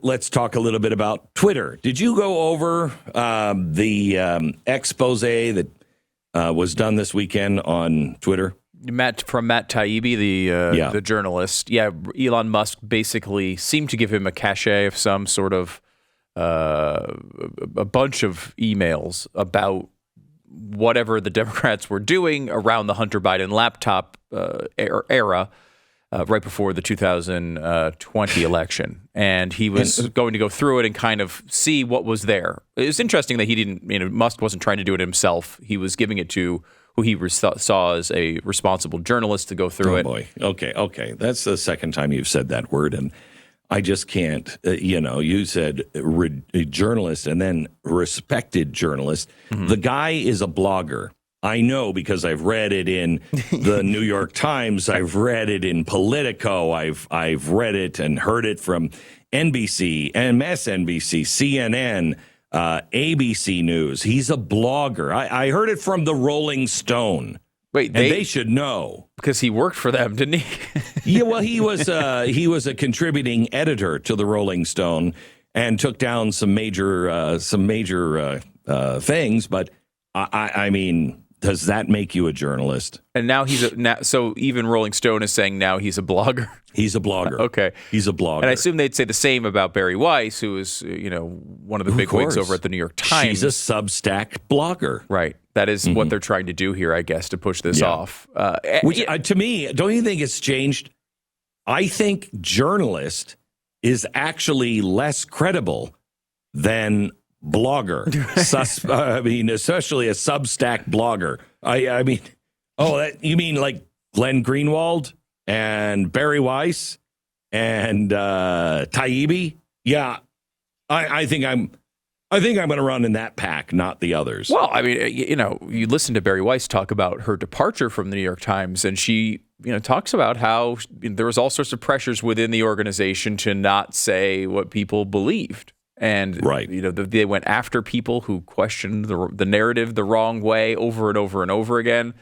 let's talk a little bit about Twitter. Did you go over the expose that was done this weekend on Twitter? Matt Taibbi, the journalist. Yeah, Elon Musk basically seemed to give him a cachet of some sort of a bunch of emails about whatever the Democrats were doing around the Hunter Biden laptop era. Right before the 2020 election. And he was going to go through it and kind of see what was there. It was interesting that he didn't, Musk wasn't trying to do it himself. He was giving it to who he saw as a responsible journalist to go through it. Oh, boy. Okay. That's the second time you've said that word. And I just can't, you said journalist and then respected journalist. Mm-hmm. The guy is a blogger. I know because I've read it in the New York Times. I've read it in Politico. I've read it and heard it from NBC, MSNBC, CNN, ABC News. He's a blogger. I heard it from the Rolling Stone. Wait, they should know because he worked for them, didn't he? Yeah, well, he was a contributing editor to the Rolling Stone and took down some major things. But I mean. Does that make you a journalist? And now so even Rolling Stone is saying now he's a blogger. He's a blogger. Okay. He's a blogger. And I assume they'd say the same about Barry Weiss, who is, one of the big wigs over at the New York Times. She's a Substack blogger. Right. That is what they're trying to do here, I guess, to push this off. Which, to me, don't you think it's changed? I think journalist is actually less credible than blogger, especially a Substack blogger. You mean like Glenn Greenwald and Barry Weiss and Taibbi? Yeah, I think I'm going to run in that pack, not the others. Well, I mean, you listen to Barry Weiss talk about her departure from the New York Times, and she, talks about how there was all sorts of pressures within the organization to not say what people believed. And, right. They went after people who questioned the narrative the wrong way over and over and over again.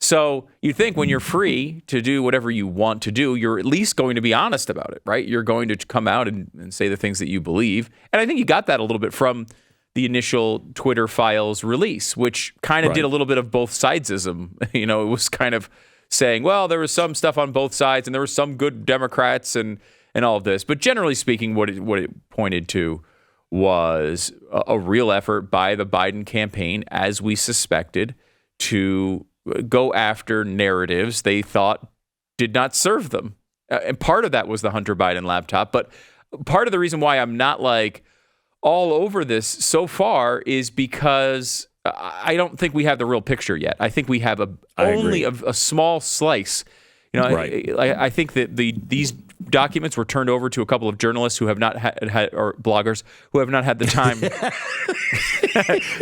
So you think when you're free to do whatever you want to do, you're at least going to be honest about it, right? You're going to come out and say the things that you believe. And I think you got that a little bit from the initial Twitter files release, which kind of did a little bit of both sidesism. It was kind of saying, well, there was some stuff on both sides and there were some good Democrats and all of this. But generally speaking, what it pointed to was a real effort by the Biden campaign, as we suspected, to go after narratives they thought did not serve them. And part of that was the Hunter Biden laptop. But part of the reason why I'm not all over this so far is because I don't think we have the real picture yet. I think we have only a small slice. I think that these documents were turned over to a couple of journalists who have not had or bloggers who have not had the time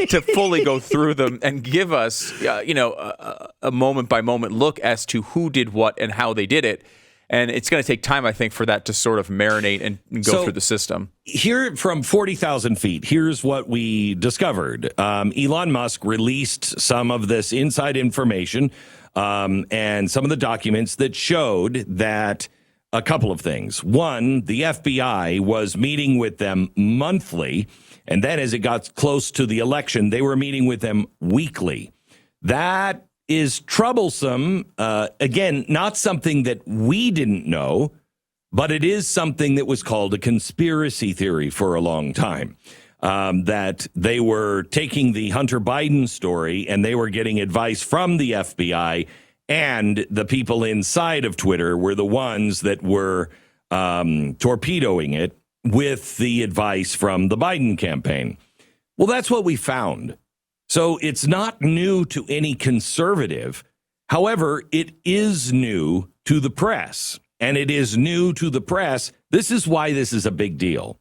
to fully go through them and give us, a moment by moment look as to who did what and how they did it. And it's going to take time, I think, for that to sort of marinate and go through the system. Here from 40,000 feet, here's what we discovered. Elon Musk released some of this inside information and some of the documents that showed that a couple of things. One, the FBI was meeting with them monthly, and then as it got close to the election, they were meeting with them weekly. That is troublesome. Again, not something that we didn't know, but it is something that was called a conspiracy theory for a long time. That they were taking the Hunter Biden story and they were getting advice from the FBI, and the people inside of Twitter were the ones that were torpedoing it with the advice from the Biden campaign. Well, that's what we found. So it's not new to any conservative. However, it is new to the press, and it is new to the press. This is why this is a big deal.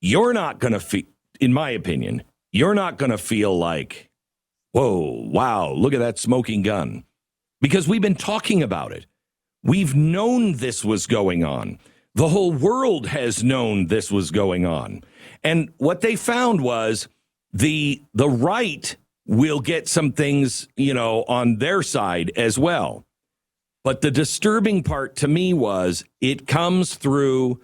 You're not going to feel, in my opinion, you're not going to feel like, whoa, wow, look at that smoking gun. Because we've been talking about it. We've known this was going on. The whole world has known this was going on. And what they found was the right will get some things, on their side as well. But the disturbing part to me was it comes through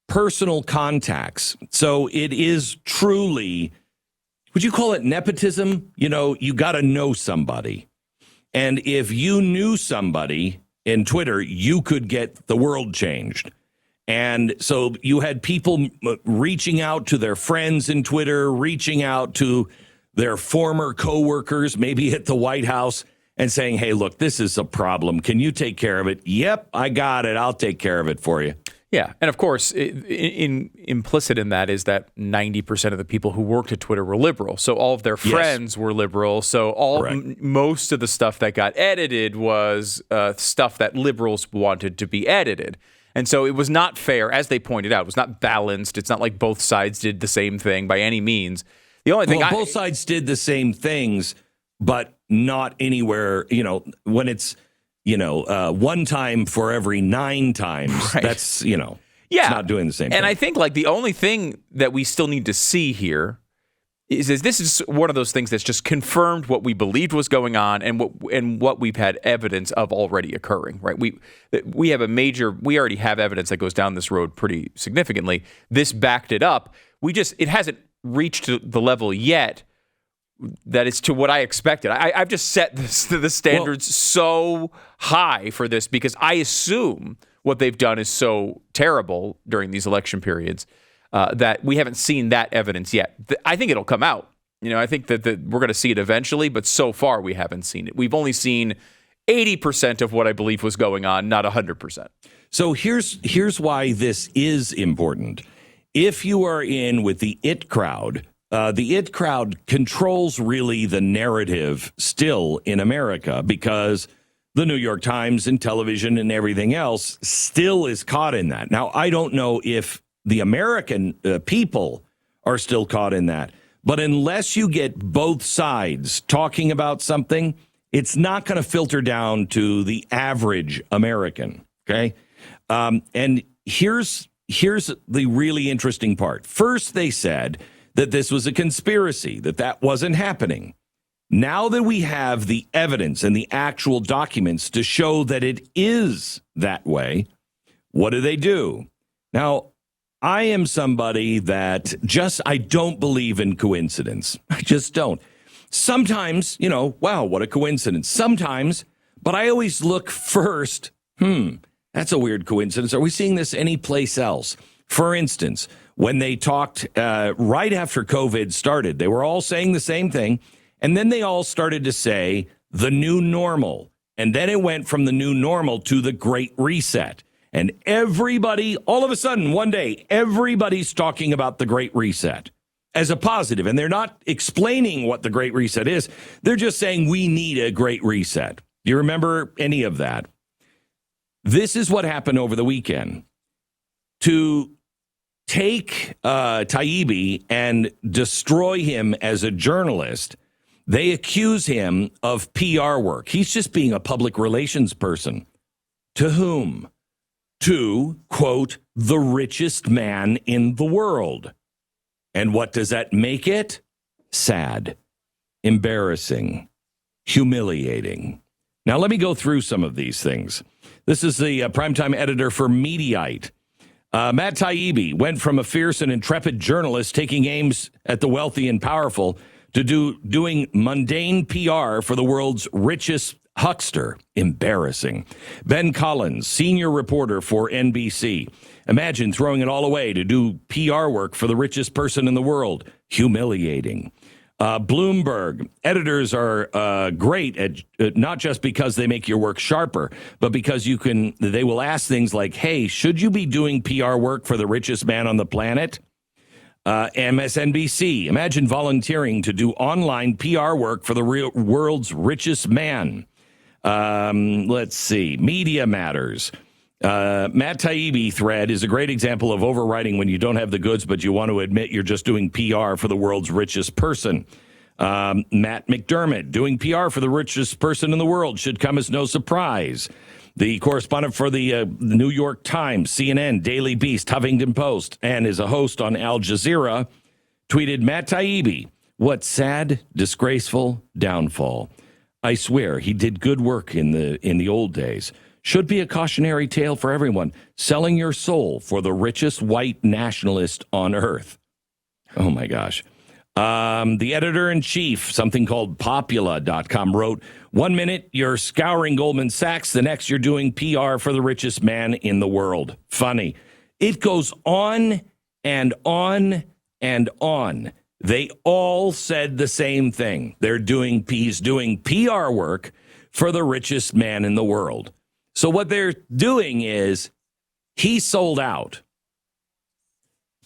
personal contacts. So it is truly, would you call it nepotism? You know, you got to know somebody. And if you knew somebody in Twitter, you could get the world changed. And so you had people reaching out to their friends in Twitter, reaching out to their former coworkers, maybe at the White House, and saying, hey, look, this is a problem. Can you take care of it? Yep, I got it. I'll take care of it for you. Yeah. And of course, implicit in that is that 90% of the people who worked at Twitter were liberal. So all of their friends were liberal. So most of the stuff that got edited was stuff that liberals wanted to be edited. And so it was not fair, as they pointed out. It was not balanced. It's not like both sides did the same thing by any means. The only thing both sides did the same things, but not anywhere, when it's, one time for every 9 times. Right. That's, it's not doing the same thing. And I think the only thing that we still need to see here is this is one of those things that's just confirmed what we believed was going on and what we've had evidence of already occurring, right? We already have evidence that goes down this road pretty significantly. This backed it up. It hasn't reached the level yet that it's to what I expected. I've just set the standards so high for this because I assume what they've done is so terrible during these election periods that we haven't seen that evidence yet. I think it'll come out. I think that we're going to see it eventually, but so far we haven't seen it. We've only seen 80% of what I believe was going on, not 100%. So here's why this is important. If you are in with the it crowd, the it crowd controls really the narrative still in America because the New York Times and television and everything else still is caught in that. Now, I don't know if the American people are still caught in that. But unless you get both sides talking about something, it's not going to filter down to the average American. Okay. And here's the really interesting part. First, they said that this was a conspiracy, that wasn't happening. Now that we have the evidence and the actual documents to show that it is that way, what do? Now, I am somebody that I don't believe in coincidence. I just don't. Sometimes, wow, what a coincidence. Sometimes, but I always look first, that's a weird coincidence. Are we seeing this anyplace else? For instance, when they talked right after COVID started, they were all saying the same thing. And then they all started to say the new normal. And then it went from the new normal to the Great Reset. And everybody, all of a sudden, one day, everybody's talking about the Great Reset as a positive. And they're not explaining what the Great Reset is. They're just saying we need a Great Reset. Do you remember any of that? This is what happened over the weekend. To take Taibbi and destroy him as a journalist, they accuse him of PR work. He's just being a public relations person. To whom? To, quote, the richest man in the world. And what does that make it? Sad, embarrassing, humiliating. Now, let me go through some of these things. This is the primetime editor for Mediaite. Matt Taibbi went from a fierce and intrepid journalist taking aims at the wealthy and powerful to doing mundane PR for the world's richest huckster. Embarrassing. Ben Collins, senior reporter for NBC. Imagine throwing it all away to do PR work for the richest person in the world. Humiliating. Bloomberg, editors are great at not just because they make your work sharper, but because they will ask things like, hey, should you be doing PR work for the richest man on the planet? MSNBC, imagine volunteering to do online PR work for the world's richest man. Let's see. Media Matters. Matt Taibbi thread is a great example of overwriting when you don't have the goods, but you want to admit you're just doing PR for the world's richest person. Matt McDermott, doing PR for the richest person in the world should come as no surprise. The correspondent for the New York Times, CNN, Daily Beast, Huffington Post, and is a host on Al Jazeera, tweeted Matt Taibbi, what sad, disgraceful downfall. I swear he did good work in the old days. should be a cautionary tale for everyone. Selling your soul for the richest white nationalist on earth. Oh, my gosh. The editor-in-chief, something called Popula.com, wrote, 1 minute you're scouring Goldman Sachs, the next you're doing PR for the richest man in the world. Funny. It goes on and on and on. They all said the same thing. He's doing PR work for the richest man in the world. So what they're doing is he sold out.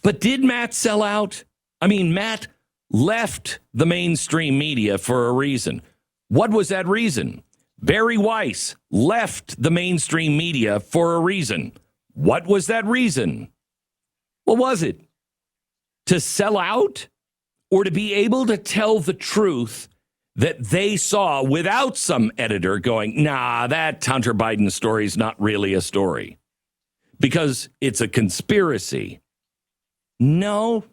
But did Matt sell out? I mean, Matt left the mainstream media for a reason. What was that reason? Barry Weiss left the mainstream media for a reason. What was that reason? What was it? To sell out? Or to be able to tell the truth that they saw without some editor going, nah, that Hunter Biden story is not really a story because it's a conspiracy. No,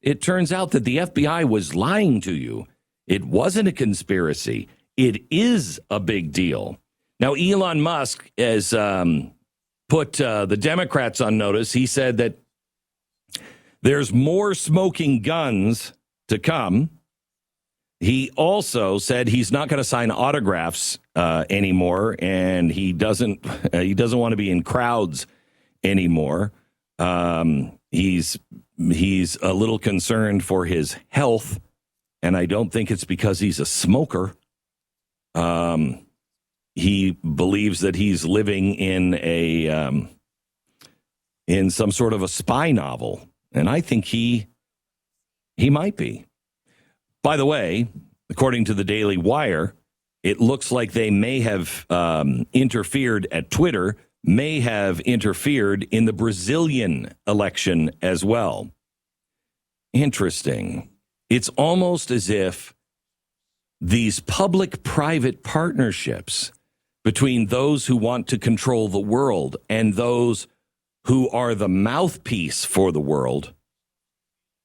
it turns out that the FBI was lying to you. It wasn't a conspiracy. It is a big deal. Now, Elon Musk has put the Democrats on notice. He said that there's more smoking guns to come. He also said he's not going to sign autographs anymore, and he doesn't want to be in crowds anymore. He's a little concerned for his health, and I don't think it's because he's a smoker. He believes that he's living in some sort of a spy novel, and I think he might be. By the way, according to the Daily Wire, it looks like they may have interfered at Twitter, may have interfered in the Brazilian election as well. Interesting. It's almost as if these public-private partnerships between those who want to control the world and those who are the mouthpiece for the world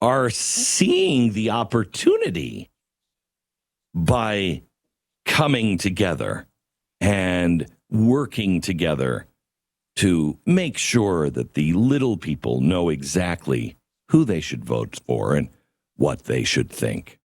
are seeing the opportunity by coming together and working together to make sure that the little people know exactly who they should vote for and what they should think.